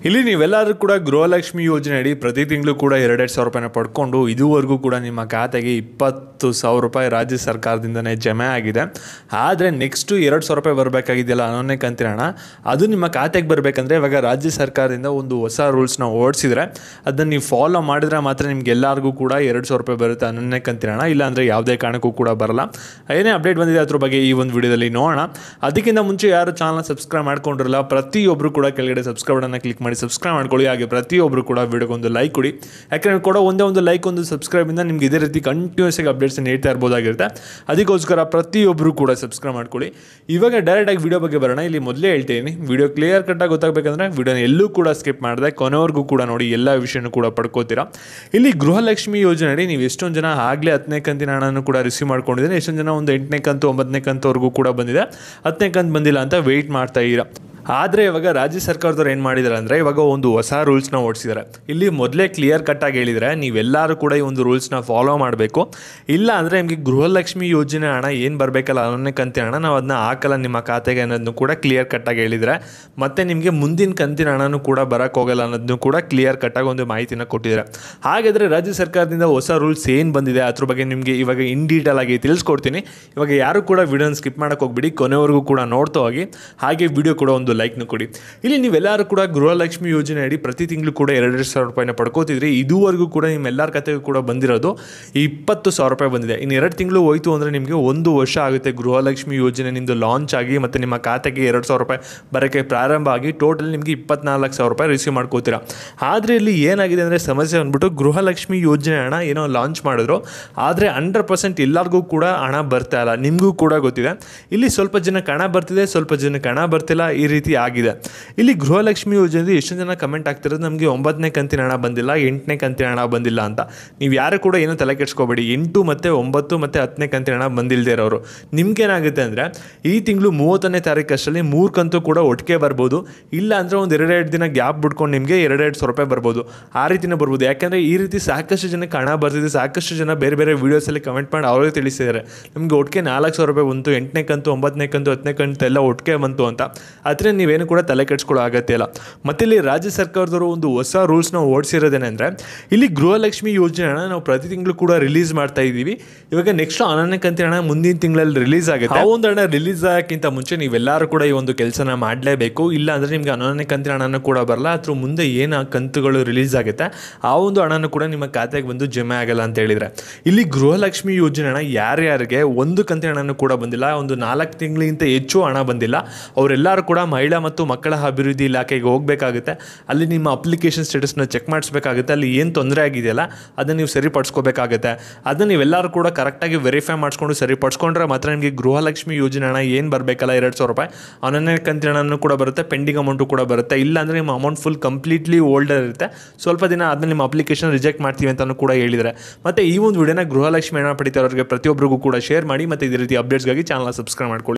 ಇಲ್ಲಿ ನೀವೆಲ್ಲರೂ ಕೂಡ ಗೃಹಲಕ್ಷ್ಮಿ ಯೋಜನೆ ಅಡಿ ಪ್ರತಿ ತಿಂಗಳು ಕೂಡ 2,000 ರೂಪಾಯಿನ ಪಡ್ಕೊಂಡು ಇದುವರೆಗೂ ಕೂಡ ನಿಮ್ಮ ಖಾತೆಗೆ 20,000 ರೂಪಾಯಿ ರಾಜ್ಯ ಸರ್ಕಾರದಿಂದನೇ ಜಮೆ ಆಗಿದೆ. ಆದರೆ ನೆಕ್ಸ್ಟು 2,000 ರೂಪಾಯಿ ಬರಬೇಕಾಗಿದೆಯಲ್ಲ ಅನ್ನೋನೇ ಕಂತಿನ ಹಣ, ಅದು ನಿಮ್ಮ ಖಾತೆಗೆ ಬರಬೇಕಂದ್ರೆ ಇವಾಗ ರಾಜ್ಯ ಸರ್ಕಾರದಿಂದ ಒಂದು ಹೊಸ ರೂಲ್ಸ್ನ ಓಡಿಸಿದ್ರೆ ಅದನ್ನು ನೀವು ಫಾಲೋ ಮಾಡಿದ್ರೆ ಮಾತ್ರ ನಿಮ್ಗೆ ಎಲ್ಲರಿಗೂ ಕೂಡ 2,000 ರೂಪಾಯಿ ಬರುತ್ತೆ ಅನ್ನೋನೇ ಕಂತಿನ ಹಣ. ಇಲ್ಲಾಂದರೆ ಯಾವುದೇ ಕಾರಣಕ್ಕೂ ಕೂಡ ಬರಲ್ಲ. ಏನೇ ಅಪ್ಡೇಟ್ ಬಂದಿದೆ ಅದ್ರ ಬಗ್ಗೆ ಈ ಒಂದು ವಿಡಿಯೋದಲ್ಲಿ ನೋಡೋಣ. ಅದಕ್ಕಿಂತ ಮುಂಚೆ ಯಾರು ಚಾನಲ್ನ ಸಬ್ಸ್ಕ್ರೈಬ್ ಮಾಡ್ಕೊಂಡಿರಲ್ಲ ಪ್ರತಿಯೊಬ್ಬರು ಕೂಡ ಕೆಳಗಡೆ ಸಬ್ಸ್ಕ್ರೈಬ್ ಬಟನ್ನ ಕ್ಲಿಕ್ ಮಾಡಿ ಸಬ್ಸ್ಕ್ರೈಬ್ ಮಾಡ್ಕೊಳ್ಳಿ. ಹಾಗೆ ಪ್ರತಿಯೊಬ್ಬರು ಕೂಡ ವಿಡಿಯೋಗೊಂದು ಲೈಕ್ ಕೊಡಿ. ಯಾಕಂದರೆ ಕೊಡೋ ಒಂದೇ ಒಂದು ಲೈಕ್ ಒಂದು ಸಬ್ಸ್ಕ್ರೈಬಿಂದ ನಿಮ್ಗೆ ಇದೇ ರೀತಿ ಕಂಟಿನ್ಯೂಸ್ ಆಗಿ ಅಪ್ಡೇಟ್ಸ್ ನೀಡ್ತಾ ಇರ್ಬೋದಾಗಿರುತ್ತೆ. ಅದಕ್ಕೋಸ್ಕರ ಪ್ರತಿಯೊಬ್ಬರು ಕೂಡ ಸಬ್ಸ್ಕ್ರೈಬ್ ಮಾಡ್ಕೊಳ್ಳಿ. ಇವಾಗ ಡೈರೆಕ್ಟಾಗಿ ವಿಡಿಯೋ ಬಗ್ಗೆ ಬರೋಣ. ಇಲ್ಲಿ ಮೊದಲೇ ಹೇಳ್ತೀನಿ, ವಿಡಿಯೋ ಕ್ಲಿಯರ್ ಕಟ್ಟಾಗಿ ಗೊತ್ತಾಗಬೇಕಂದ್ರೆ ವಿಡಿಯೋನ ಎಲ್ಲೂ ಕೂಡ ಸ್ಕಿಪ್ ಮಾಡಿದೆ ಕೊನೆವರೆಗೂ ಕೂಡ ನೋಡಿ, ಎಲ್ಲ ವಿಷಯನೂ ಕೂಡ ಪಡ್ಕೋತೀರಾ. ಇಲ್ಲಿ ಗೃಹಲಕ್ಷ್ಮಿ ಯೋಜನೆ ಅಡಿ ನೀವು ಎಷ್ಟೊಂದು ಜನ ಆಗಲೇ 10ನೇ ಕಂತಿನ ಹಣನೂ ಕೂಡ ರಿಸೀವ್ ಮಾಡ್ಕೊಂಡಿದ್ದೀರಿ. ಎಷ್ಟೊಂದು ಜನ ಒಂದು 8ನೇ ಕಂತು 9ನೇ ಕಂತುವರೆಗೂ ಕೂಡ ಬಂದಿದೆ, 10ನೇ ಕಂತು ಬಂದಿಲ್ಲ ಅಂತ ವೆಯ್ಟ್ ಮಾಡ್ತಾ ಇದ್ದೀರಾ. ಆದರೆ ಇವಾಗ ರಾಜ್ಯ ಸರ್ಕಾರದವ್ರು ಏನು ಮಾಡಿದ್ದಾರೆ ಅಂದರೆ ಇವಾಗ ಒಂದು ಹೊಸ ರೂಲ್ಸ್ನ ಓಡಿಸಿದ್ದಾರೆ. ಇಲ್ಲಿ ಮೊದಲೇ ಕ್ಲಿಯರ್ ಕಟ್ಟಾಗಿ ಹೇಳಿದರೆ ನೀವೆಲ್ಲರೂ ಕೂಡ ಈ ಒಂದು ರೂಲ್ಸ್ನ ಫಾಲೋ ಮಾಡಬೇಕು. ಇಲ್ಲ ಅಂದರೆ ನಿಮಗೆ ಗೃಹಲಕ್ಷ್ಮಿ ಯೋಜನೆ ಹಣ ಏನು ಬರಬೇಕಲ್ಲ ಅನ್ನೋನೇ ಕಂತಿನ ಹಣ ನಾವು ಅದನ್ನ ಹಾಕಲ್ಲ ನಿಮ್ಮ ಖಾತೆಗೆ ಅನ್ನೋದನ್ನು ಕೂಡ ಕ್ಲಿಯರ್ ಕಟ್ಟಾಗಿ ಹೇಳಿದರೆ, ಮತ್ತು ನಿಮಗೆ ಮುಂದಿನ ಕಂತಿನ ಹಣನೂ ಕೂಡ ಬರೋಕ್ಕೆ ಹೋಗಲ್ಲ ಅನ್ನೋದನ್ನು ಕೂಡ ಕ್ಲಿಯರ್ ಕಟ್ಟಾಗಿ ಒಂದು ಮಾಹಿತಿನ ಕೊಟ್ಟಿದ್ದಾರೆ. ಹಾಗಾದರೆ ರಾಜ್ಯ ಸರ್ಕಾರದಿಂದ ಹೊಸ ರೂಲ್ಸ್ ಏನು ಬಂದಿದೆ ಅದ್ರ ಬಗ್ಗೆ ನಿಮಗೆ ಇವಾಗ ಇನ್ ಡೀಟೇಲ್ ಆಗಿ ತಿಳಿಸ್ಕೊಡ್ತೀನಿ. ಇವಾಗ ಯಾರು ಕೂಡ ವಿಡಿಯೋನ ಸ್ಕಿಪ್ ಮಾಡೋಕ್ಕೆ ಹೋಗ್ಬಿಡಿ, ಕೊನೆವರೆಗೂ ಕೂಡ ನೋಡ್ತಾ ಹೋಗಿ. ಹಾಗೆ ವಿಡಿಯೋ ಕೂಡ ಒಂದು ಲೈಕ್ನ ಕೊಡಿ. ಇಲ್ಲಿ ನೀವೆಲ್ಲರೂ ಕೂಡ ಗೃಹಲಕ್ಷ್ಮಿ ಯೋಜನೆ ಅಡಿ ಪ್ರತಿ ತಿಂಗಳು ಕೂಡ 2,000 ರೂಪಾಯಿನ ಪಡ್ಕೋತಿದ್ರಿ. ಇದುವರೆಗೂ ಕೂಡ ನಿಮ್ಮೆಲ್ಲರ ಖಾತೆಗೂ ಕೂಡ ಬಂದಿರೋದು 20,000 ರೂಪಾಯಿ ಬಂದಿದೆ. ಇನ್ನು 2 ತಿಂಗಳು ಹೋಯ್ತು ಅಂದರೆ ನಿಮಗೆ 1 ವರ್ಷ ಆಗುತ್ತೆ ಗೃಹಲಕ್ಷ್ಮಿ ಯೋಜನೆ ನಿಮ್ಮದು ಲಾಂಚ್ ಆಗಿ ಮತ್ತು ನಿಮ್ಮ ಖಾತೆಗೆ 2,000 ರೂಪಾಯಿ ಬರೋಕ್ಕೆ ಪ್ರಾರಂಭ ಆಗಿ ಟೋಟಲ್ ನಿಮಗೆ 24,000 ರೂಪಾಯಿ ರಿಸೀವ್ ಮಾಡ್ಕೋತೀರಾ. ಆದರೆ ಇಲ್ಲಿ ಏನಾಗಿದೆ ಅಂದರೆ ಸಮಸ್ಯೆ ಅಂದ್ಬಿಟ್ಟು ಗೃಹಲಕ್ಷ್ಮಿ ಯೋಜನೆ ಹಣ ಏನೋ ಲಾಂಚ್ ಮಾಡಿದ್ರು, ಆದರೆ 100% ಎಲ್ಲರಿಗೂ ಕೂಡ ಹಣ ಬರ್ತಾ ಇಲ್ಲ. ನಿಮಗೂ ಕೂಡ ಗೊತ್ತಿದೆ, ಇಲ್ಲಿ ಸ್ವಲ್ಪ ಜನಕ್ಕೆ ಹಣ ಬರ್ತಿದೆ, ಸ್ವಲ್ಪ ಜನಕ್ಕೆ ಹಣ ಬರ್ತಿಲ್ಲ, ಈ ರೀತಿ ಆಗಿದೆ. ಇಲ್ಲಿ ಗೃಹಲಕ್ಷ್ಮಿ ಯೋಜನೆ ಎಷ್ಟೊಂದು ಜನ ಕಮೆಂಟ್ ಆಗ್ತಿರೋದು ನಮಗೆ 9ನೇ ಕಂತಿನ ಹಣ ಬಂದಿಲ್ಲ, 8ನೇ ಕಂತಿನ ಹಣ ಬಂದಿಲ್ಲ ಅಂತ. ನೀವು ಯಾರು ಕೂಡ ಏನೂ ತಲೆ ಕೆಡಿಸ್ಕೋಬೇಡಿ. 8 ಮತ್ತು 9 ಮತ್ತು 10ನೇ ಕಂತಿನ ಹಣ ಬಂದಿಲ್ಲದೆ ಇರೋರು ನಿಮ್ಗೇನಾಗುತ್ತೆ ಅಂದರೆ ಈ ತಿಂಗಳು 30ನೇ ತಾರೀಕು ಅಷ್ಟರಲ್ಲಿ 3 ಕಂತು ಕೂಡ ಒಟ್ಟಿಗೆ ಬರ್ಬೋದು. ಇಲ್ಲ ಅಂದರೆ ಒಂದು 2 ದಿನ ಗ್ಯಾಪ್ ಬಿಟ್ಕೊಂಡು ನಿಮಗೆ 2,000 ರೂಪಾಯಿ ಬರ್ಬೋದು. ಆ ರೀತಿನೇ ಬರ್ಬೋದು. ಯಾಕೆಂದರೆ ಈ ರೀತಿ ಸಾಕಷ್ಟು ಜನಕ್ಕೆ ಹಣ ಬರ್ತಿದೆ. ಸಾಕಷ್ಟು ಜನ ಬೇರೆ ಬೇರೆ ವೀಡಿಯೋಸಲ್ಲಿ ಕಮೆಂಟ್ ಮಾಡಿ ಅವರೇ ತಿಳಿಸಿದ್ದಾರೆ ನಮಗೆ ಒಟ್ಟಿಗೆ 4,000 ರೂಪಾಯಿ ಬಂತು, 8ನೇ ಕಂತು 9ನೇ ಕಂತು 10ನೇ ಕಂತು ಎಲ್ಲ ಒಟ್ಟಿಗೆ ಬಂತು ಅಂತ. ಆದರೆ ನೀವೇನು ಕೂಡ ತಲೆ ಕೆಡಿಸ್ಕೊಳ್ಳೋ ಅಗತ್ಯ ಇಲ್ಲ. ಮತ್ತು ಇಲ್ಲಿ ರಾಜ್ಯ ಸರ್ಕಾರದವರು ಒಂದು ಹೊಸ ರೂಲ್ಸ್ನ ಓಡಿಸಿರೋದೇನೆಂದರೆ ಇಲ್ಲಿ ಗೃಹಲಕ್ಷ್ಮಿ ಯೋಜನೆನ ನಾವು ಪ್ರತಿ ತಿಂಗಳು ಕೂಡ ರಿಲೀಸ್ ಮಾಡ್ತಾ ಇದ್ದೀವಿ. ಇವಾಗ ನೆಕ್ಸ್ಟ್ 11ನೇ ಕಂತಿನ ಹಣ ಮುಂದಿನ ತಿಂಗಳಲ್ಲಿ ರಿಲೀಸ್ ಆಗುತ್ತೆ. ಆ ಒಂದು ಹಣ ರಿಲೀಸ್ ಆಗೋಕ್ಕಿಂತ ಮುಂಚೆ ನೀವೆಲ್ಲರೂ ಕೂಡ ಈ ಒಂದು ಕೆಲಸನ ಮಾಡಲೇಬೇಕು. ಇಲ್ಲ ಅಂದರೆ ನಿಮಗೆ 11ನೇ ಕಂತಿನ ಹಣನೂ ಕೂಡ ಬರಲ್ಲ. ಅದ್ರ ಮುಂದೆ ಏನು ಕಂತುಗಳು ರಿಲೀಸ್ ಆಗುತ್ತೆ ಆ ಒಂದು ಹಣನೂ ಕೂಡ ನಿಮ್ಮ ಖಾತೆಗೆ ಬಂದು ಜಮೆ ಆಗಲ್ಲ ಅಂತ ಹೇಳಿದರೆ, ಇಲ್ಲಿ ಗೃಹಲಕ್ಷ್ಮಿ ಯೋಜನೆ ಹಣ ಯಾರ್ಯಾರಿಗೆ ಒಂದು ಕಂತಿನ ಹಣನೂ ಕೂಡ ಬಂದಿಲ್ಲ, ಒಂದು 4 ತಿಂಗಳಿಗಿಂತ ಹೆಚ್ಚು ಹಣ ಬಂದಿಲ್ಲ, ಅವರೆಲ್ಲರೂ ಕೂಡ ಮಹಿಳಾ ಮತ್ತು ಮಕ್ಕಳ ಅಭಿವೃದ್ಧಿ ಇಲಾಖೆಗೆ ಹೋಗಬೇಕಾಗುತ್ತೆ. ಅಲ್ಲಿ ನಿಮ್ಮ ಅಪ್ಲಿಕೇಶನ್ ಸ್ಟೇಟಸ್ನ ಚೆಕ್ ಮಾಡಿಸ್ಬೇಕಾಗುತ್ತೆ. ಅಲ್ಲಿ ಏನು ತೊಂದರೆ ಆಗಿದೆಯಲ್ಲ ಅದನ್ನು ನೀವು ಸರಿಪಡಿಸ್ಕೋಬೇಕಾಗುತ್ತೆ. ಅದನ್ನು ನೀವೆಲ್ಲರೂ ಕೂಡ ಕರೆಕ್ಟಾಗಿ ವೆರಿಫೈ ಮಾಡಿಸ್ಕೊಂಡು ಸರಿಪಡಿಸ್ಕೊಂಡ್ರೆ ಮಾತ್ರ ನಿಮಗೆ ಗೃಹಲಕ್ಷ್ಮಿ ಯೋಜನೆ ಹಣ ಏನು ಬರಬೇಕಲ್ಲ 2,000 ರೂಪಾಯಿ 11ನೇ ಕಂತಿನ ಹಣನೂ ಕೂಡ ಬರುತ್ತೆ, ಪೆಂಡಿಂಗ್ ಅಮೌಂಟು ಕೂಡ ಬರುತ್ತೆ. ಇಲ್ಲಾಂದರೆ ನಿಮ್ಮ ಅಮೌಂಟ್ ಫುಲ್ ಕಂಪ್ಲೀಟ್ಲಿ ಓಲ್ಡರ್ ಇರುತ್ತೆ. ಸ್ವಲ್ಪ ದಿನ ಆದಮೇಲೆ ನಿಮ್ಮ ಅಪ್ಲಿಕೇಶನ್ ರಿಜೆಕ್ಟ್ ಮಾಡ್ತೀವಿ ಅಂತಲೂ ಕೂಡ ಹೇಳಿದರೆ. ಮತ್ತು ಈ ಒಂದು ವಿಡಿಯೋನ ಗೃಹಲಕ್ಷ್ಮಿ ಹಣ ಪಡಿತಾರವರಿಗೆ ಪ್ರತಿಯೊಬ್ಬರಿಗೂ ಕೂಡ ಶೇರ್ ಮಾಡಿ. ಮತ್ತು ಇದೇ ರೀತಿ ಅಪ್ಡೇಟ್ಸ್ಗಾಗಿ ಚಾನಲ್ನ ಸಬ್ಸ್ಕ್ರೈಬ್ ಮಾಡ್ಕೊಳ್ಳಿ.